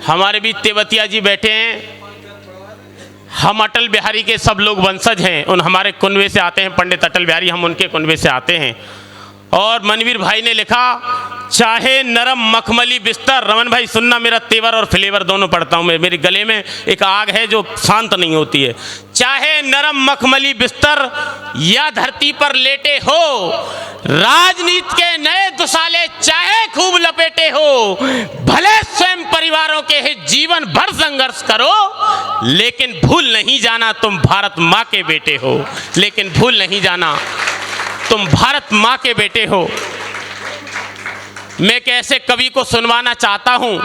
हमारे बीच तेवतिया जी बैठे हैं। हम अटल बिहारी के सब लोग वंशज हैं, उन हमारे कुनबे से आते हैं। पंडित अटल बिहारी, हम उनके कुनबे से आते हैं। और मनवीर भाई ने लिखा, चाहे नरम मखमली बिस्तर। रमन भाई सुनना, मेरा तेवर और फ्लेवर दोनों पढ़ता हूँ मैं, मेरे गले में एक आग है जो शांत नहीं होती है। चाहे नरम मखमली बिस्तर या धरती पर लेटे हो, राजनीति के नए दुसाले चाहे खूब लपेटे हो, भले स्वयं परिवारों के हित जीवन भर संघर्ष करो, लेकिन भूल नहीं जाना तुम भारत माँ के बेटे हो। लेकिन भूल नहीं जाना तुम भारत माँ के बेटे हो। मैं कैसे कवि को सुनवाना चाहता हूँ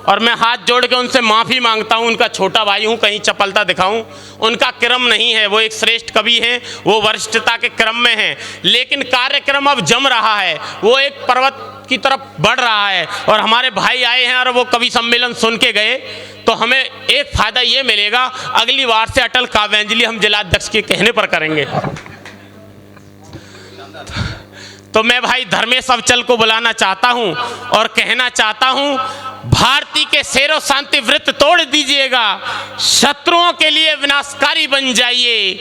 और मैं हाथ जोड़ के उनसे माफ़ी मांगता हूँ। उनका छोटा भाई हूँ, कहीं चपलता दिखाऊं, उनका क्रम नहीं है। वो एक श्रेष्ठ कवि हैं, वो वरिष्ठता के क्रम में हैं, लेकिन कार्यक्रम अब जम रहा है, वो एक पर्वत की तरफ बढ़ रहा है। और हमारे भाई आए हैं और वो कवि सम्मेलन सुन के गए, तो हमें एक फ़ायदा ये मिलेगा, अगली बार से अटल काव्यांजलि हम जिलाध्यक्ष के कहने पर करेंगे। तो मैं भाई धर्मेश अवचल को बुलाना चाहता हूं और कहना चाहता हूं, भारती के शेरों शांति वृत्त तोड़ दीजिएगा, शत्रुओं के लिए विनाशकारी बन जाइए।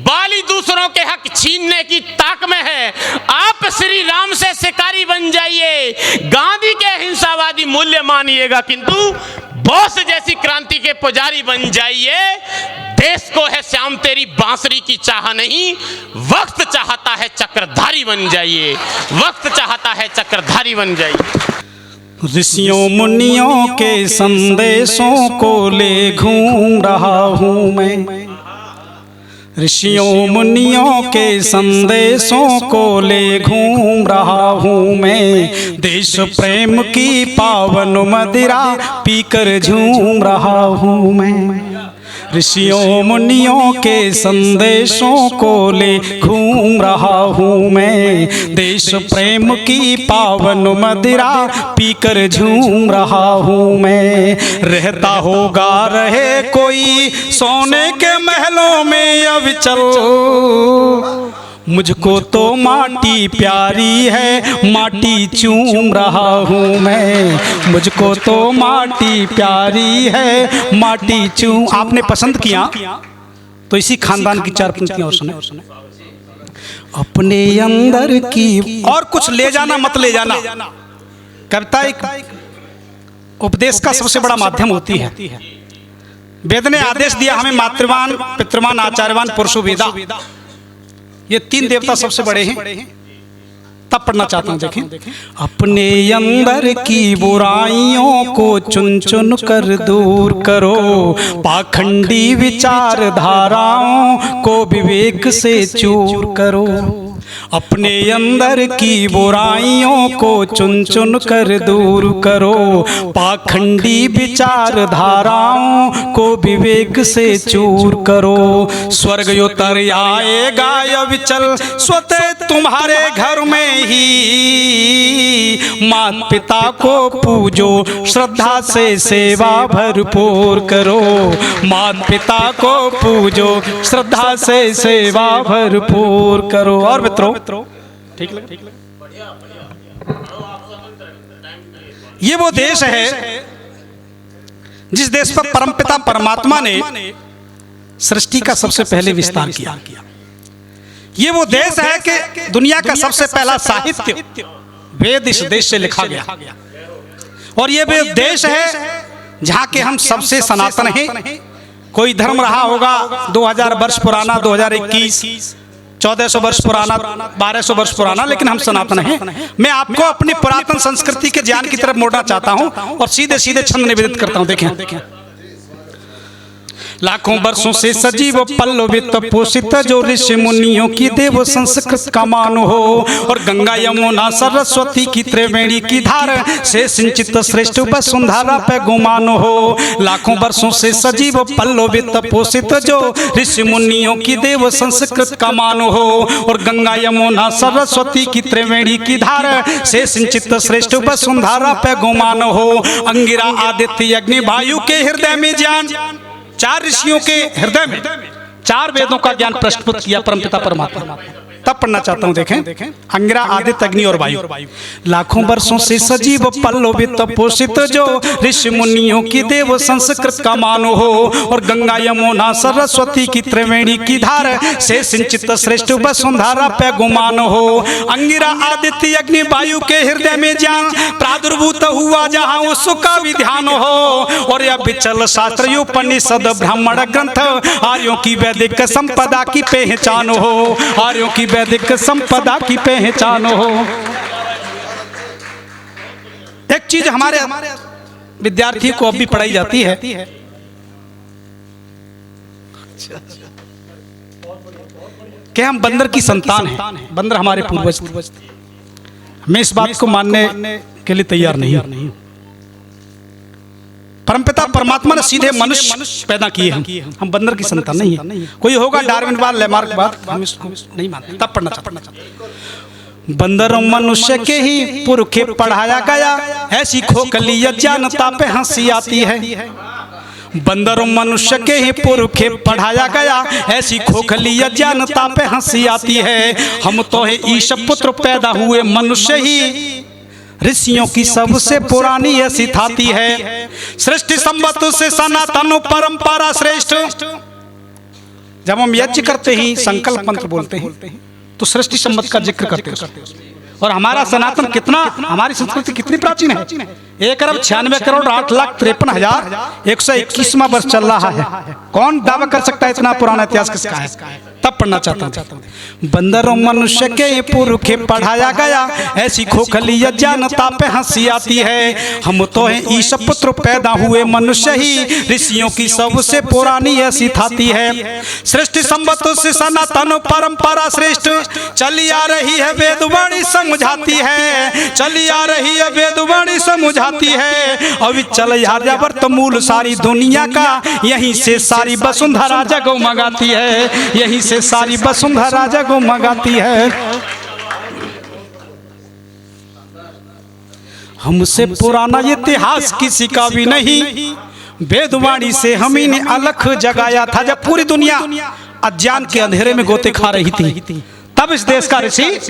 बाली दूसरों के हक छीनने की ताक में है, आप श्री राम से शिकारी बन जाइए। गांधी के अहिंसावादी मूल्य मानिएगा, किंतु बोस जैसी क्रांति के पुजारी बन जाइए। देश को है श्याम तेरी बांसुरी की चाह नहीं, वक्त चाहता है चक्रधारी बन जाइए। वक्त चाहता है चक्रधारी बन जाइए। ऋषियों मुनियों के संदेशों को ले घूम रहा हूँ मैं। ऋषियों मुनियों के संदेशों को ले घूम रहा हूँ मैं। देश प्रेम की पावन मदिरा पीकर झूम रहा हूँ मैं। ऋषियों मुनियों के संदेशों को ले घूम रहा हूँ मैं। देश प्रेम की पावन मदिरा पीकर झूम रहा हूँ मैं। रहता होगा रहे कोई सोने के महलों में अविचल, मुझको तो माटी प्यारी है, माटी चूम रहा हूँ मैं। मुझको तो माटी प्यारी है, माटी चूम। आपने पसंद किया तो इसी खानदान की चार पंक्तियां और सुने। अपने अंदर की और कुछ ले जाना मत ले जाना। कविता एक उपदेश का सबसे बड़ा माध्यम होती है। वेद ने आदेश दिया हमें, मातृवान पितृवान आचार्यवान पुरुषो वेदा, ये तीन देवता सबसे बड़े हैं। तब पढ़ना चाहता हूं, देखें। अपने अंदर की बुराइयों को चुन चुन कर दूर करो, पाखंडी विचारधाराओं को विवेक से चूर करो। अपने अंदर की बुराइयों को चुन चुन कर दूर करो, पाखंडी विचारधाराओं को विवेक से चूर करो। स्वर्ग उतर आएगा अविचल स्वतः तुम्हारे घर में ही। माता पिता को पूजो, श्रद्धा से सेवा भरपूर करो। माता पिता को पूजो, श्रद्धा से सेवा भरपूर करो। और मित्रों, ठीक लगे? ये वो देश है जिस देश पर परमपिता परमात्मा ने सृष्टि का सबसे पहले विस्तार किया। ये वो देश है कि दुनिया का सबसे पहला साहित्य वेद इस देश से लिखा गया। और ये वो देश है जहां के हम सबसे सनातन हैं। कोई धर्म रहा होगा 2000 वर्ष पुराना, 2021 1400 वर्ष पुराना, 1200 वर्ष पुराना, लेकिन हम सनातन हैं। मैं आपको अपनी पुरातन संस्कृति के ज्ञान की तरफ मोड़ना चाहता हूं और सीधे सीधे छंद निवेदित करता हूं। देखें, लाखों वर्षों से सजीव पल्लवित पोषित जो ऋषि मुनियों की देव संस्कृत का मान हो, और गंगा यमुना सरस्वती की त्रिवेणी की धार से सिंचित श्रेष्ठ वसुंधरा पे गुमान हो। लाखों वर्षों से सजीव पल्लवित पोषित जो ऋषि मुनियों की देव संस्कृत का मान हो, और गंगा यमुना सरस्वती की त्रिवेणी की धार से सिंचित श्रेष्ठ वसुंधरा पे गुमान हो। अंगिरा आदित्य अग्नि वायु के हृदय में ज्ञान, चार ऋषियों के हृदय में चार वेदों का ज्ञान प्रस्तुत किया परमपिता परमात्मा। तब पढ़ना चाहता हूँ, देखें। अंगिरा, आदित्य, अग्नि और वायु। लाखों वर्षों से सजीव पल्लवित पोषित जो ऋषि मुनियों की देव संस्कृत का मानो हो, और गंगा यमुना सरस्वती की त्रिवेणी की धार से सिंचित श्रेष्ठ वसुंधरा पे गुमान हो। अंगिरा, आदित्य, अग्नि, वायु के हृदय में ज्ञान प्रादुर्भूत हुआ जहाँ उसका भी ध्यान हो, और यह विचल शास्त्र उपनिषद ब्राह्मण ग्रंथ आर्यों की वैदिक संपदा की पहचान हो, आर्यों की वैदिक संपदा की पहचान हो। एक चीज हमारे विद्यार्थी को अब भी पढ़ाई जाती है कि हम बंदर की संतान हैं, बंदर हमारे पूर्वज। मैं इस बात को मानने के लिए तैयार नहीं। परमपिता परमात्मा ने सीधे मनुष्य पैदा किए हम बंदर की संतान नहीं है। कोई होगा डार्विनवाद, लेमार्कवाद, हम इसको नहीं मानते। तब पढ़ना चाहता। बंदर मनुष्य के ही पुरखे पढ़ाया गया, ऐसी खोखली ज्ञानता पे हंसी आती है। बंदर मनुष्य के ही पुरखे पढ़ाया गया, ऐसी खोखली ज्ञानता पे हंसी आती है। हम तो है ईश पुत्र पैदा हुए मनुष्य ही, ऋषियों की सबसे पुरानी ऐसी थाती है। सृष्टि संबत से सनातन परंपरा श्रेष्ठ। जब हम यज्ञ करते ही संकल्प मंत्र बोलते हैं तो सृष्टि संबत का जिक्र करते हैं। और हमारा सनातन कितना, हमारी संस्कृति कितनी प्राचीन है। 1,96,08,53,121वां वर्ष चल रहा है। कौन दावा कर सकता है इतना पुराना इतिहास किसका है? तब पढ़ना चाहता हूँ। बंदरों मनुष्य के पुरखे पढ़ाया गया, ऐसी खोखली ज्ञानता पे हंसी आती है। हम तो हैं ईश पुत्र पैदा हुए मनुष्य ही, ऋषियों की सबसे पुरानी ऐसी थाती है। सृष्टि संबत से सनातन परंपरा श्रेष्ठ, चली आ रही है वेदवाणी समझाती है, चली आ रही है वेदवाणी समझाती है। अविचल आर्यावर्त मूल सारी दुनिया का, यहीं से सारी वसुंधरा जगमगाती है, यहीं से सारी वसुंधरा जगमगाती है। हमसे पुराना इतिहास किसी का भी नहीं, वेदवाणी से हम ही ने अलख जगाया था। जब पूरी दुनिया अज्ञान के अंधेरे में गोते खा रही थी, तब इस देश का ऋषि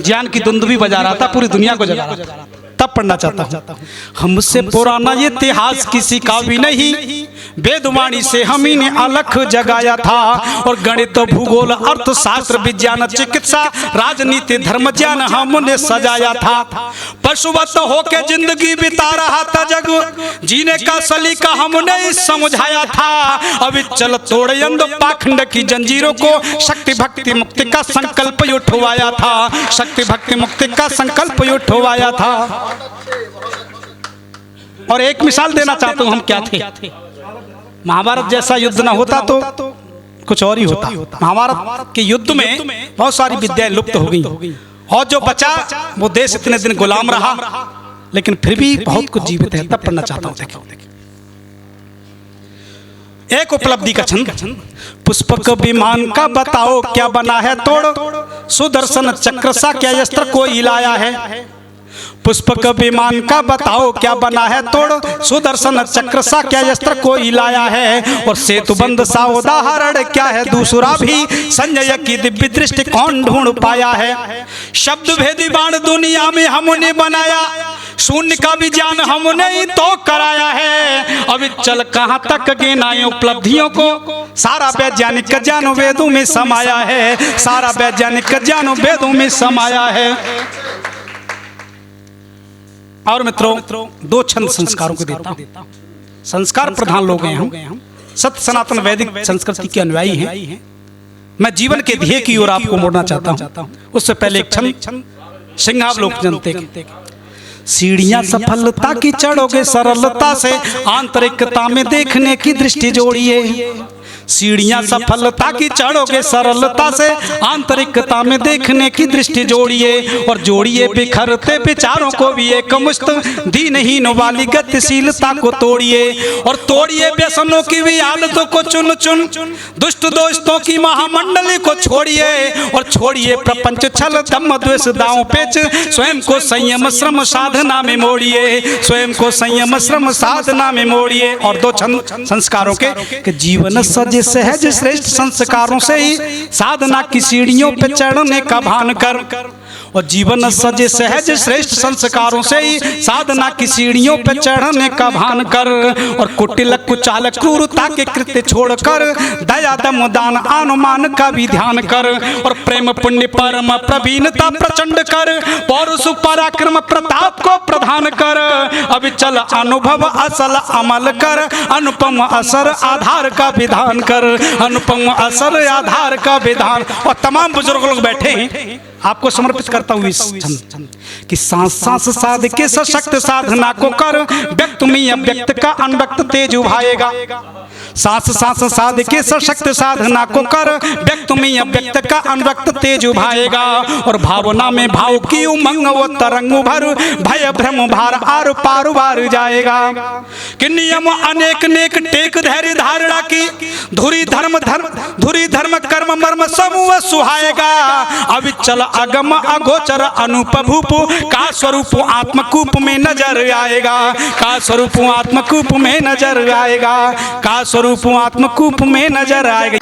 ज्ञान की दुंदुभी बजा रहा था, पूरी दुनिया को जगा रहा था। तब पढ़ना चाहता हूँ। हमसे पुराना इतिहास किसी का भी नहीं, वेदवाणी से हम ही ने अलख जगाया था। और गणित, भूगोल, अर्थशास्त्र, विज्ञान, चिकित्सा, राजनीति, धर्म ज्ञान हमने सजाया था। पशुवत होके जिंदगी बिता रहा था जग, जीने का सलीका हमने समझाया था। अविचल तोड़े अंध पाखंड की जंजीरों को, शक्ति भक्ति मुक्ति का संकल्प उठवाया था, शक्ति भक्ति मुक्ति का संकल्प उठवाया था। और एक मिसाल देना चाहता हूं, हम क्या थे। महाभारत जैसा युद्ध ना होता तो कुछ और ही होता। महाभारत के युद्ध में बहुत सारी विद्याएं लुप्त हो गई, और जो बचा वो देश इतने दिन गुलाम रहा, लेकिन फिर भी बहुत कुछ जीवित है। तब पढ़ना चाहता हूं। देखिए एक उपलब्धि का छंद। पुष्पक विमान का बताओ क्या बना है तोड़, सुदर्शन चक्र सा क्या अस्त्र कोई लाया है। पुष्पक विमान का बताओ क्या बना है तोड़, सुदर्शन चक्र सा क्या अस्त्र कोई लाया है। और सेतुबंध सा उदाहरण क्या है दूसरा भी, संजय की दिव्य दृष्टि कौन ढूंढ पाया है। शब्द भेदी बाण दुनिया में हमने बनाया, शून्य का भी ज्ञान हमने ही तो कराया है। अभी चल कहाँ तक गिनाए उपलब्धियों को, सारा वैज्ञानिक ज्ञान वेदों में समाया है, सारा वैज्ञानिक ज्ञान वेदों में समाया है। और मित्रों, दो छंद संस्कारों को देता हूं। संस्कार प्रधान लोग हैं हम, सत्य सनातन वैदिक संस्कृति के अनुयायी हैं। मैं जीवन के ध्येय की ओर आपको मोड़ना चाहता हूं। उससे पहले एक छंद सिंहावलोक जनते की। सीढ़ियां सफलता की चढ़ोगे सरलता से, आंतरिकता में देखने की दृष्टि जोड़िए। सीढ़ियां सफलता की चढ़ोगे सरलता से, आंतरिकता में देखने की दृष्टि जोड़िए। और जोड़िए बिखरते विचारों को भी एक मुश्त, दीनहीन वाली गतिशीलता को तोड़िए। और तोड़िए व्यसनों की भी आदतों को चुन चुन, दुष्ट दोस्तों की महामंडली को छोड़िए। और छोड़िए प्रपंच छल दम द्वेष दांव पेच, स्वयं को संयम श्रम साधना में मोड़िए, स्वयं को संयम श्रम साधना में मोड़िए। और दो छंद संस्कारों के, जीवन सज सजे सहज श्रेष्ठ संस्कारों से ही साधना की सीढ़ियों पे चढ़ने का भान कर। और जीवन सजे सहज श्रेष्ठ संस्कारों से ही साधना की सीढ़ियों पे चढ़ने का भान कर। और कुटिल कुचाल क्रूरता के कृत्य छोड़कर दया दम दान अनुमान का भी ध्यान कर। और प्रेम पुण्य परम प्रवीणता प्रचंड कर, पौरुष पराक्रम प्रताप को प्रधान कर। अब चल अनुभव असल अमल कर, अनुपम असर आधार का विधान कर, अनुपम असर आधार का विधान। और तमाम बुजुर्ग लोग बैठे हैं, आपको समर्पित करता हूँ इस छंद कि सांस सांस साध के सशक्त साधना को कर, व्यक्त में अव्यक्त का अनव्यक्त तेज उभाएगा। सांस सांस साध के सशक्त साधना को कर, व्यक्त में अव्यक्त का अनव्यक्त तेज उभाएगा। और भावना में भाव की उमंग वो तरंग भर, भय भ्रम भार आर पार वार जाएगा। कि नियम अनेक नेक टेक धैर्य धारणा की, धुरी धर्म कर्म मर्म समूह सुहाएगा। अविचल अगम अगोचर अनुपभूप का स्वरूप आत्मकूप में नजर आएगा, का स्वरूप आत्मकूप में नजर आएगा, का स्वरूप आत्मकूप में नजर आएगा।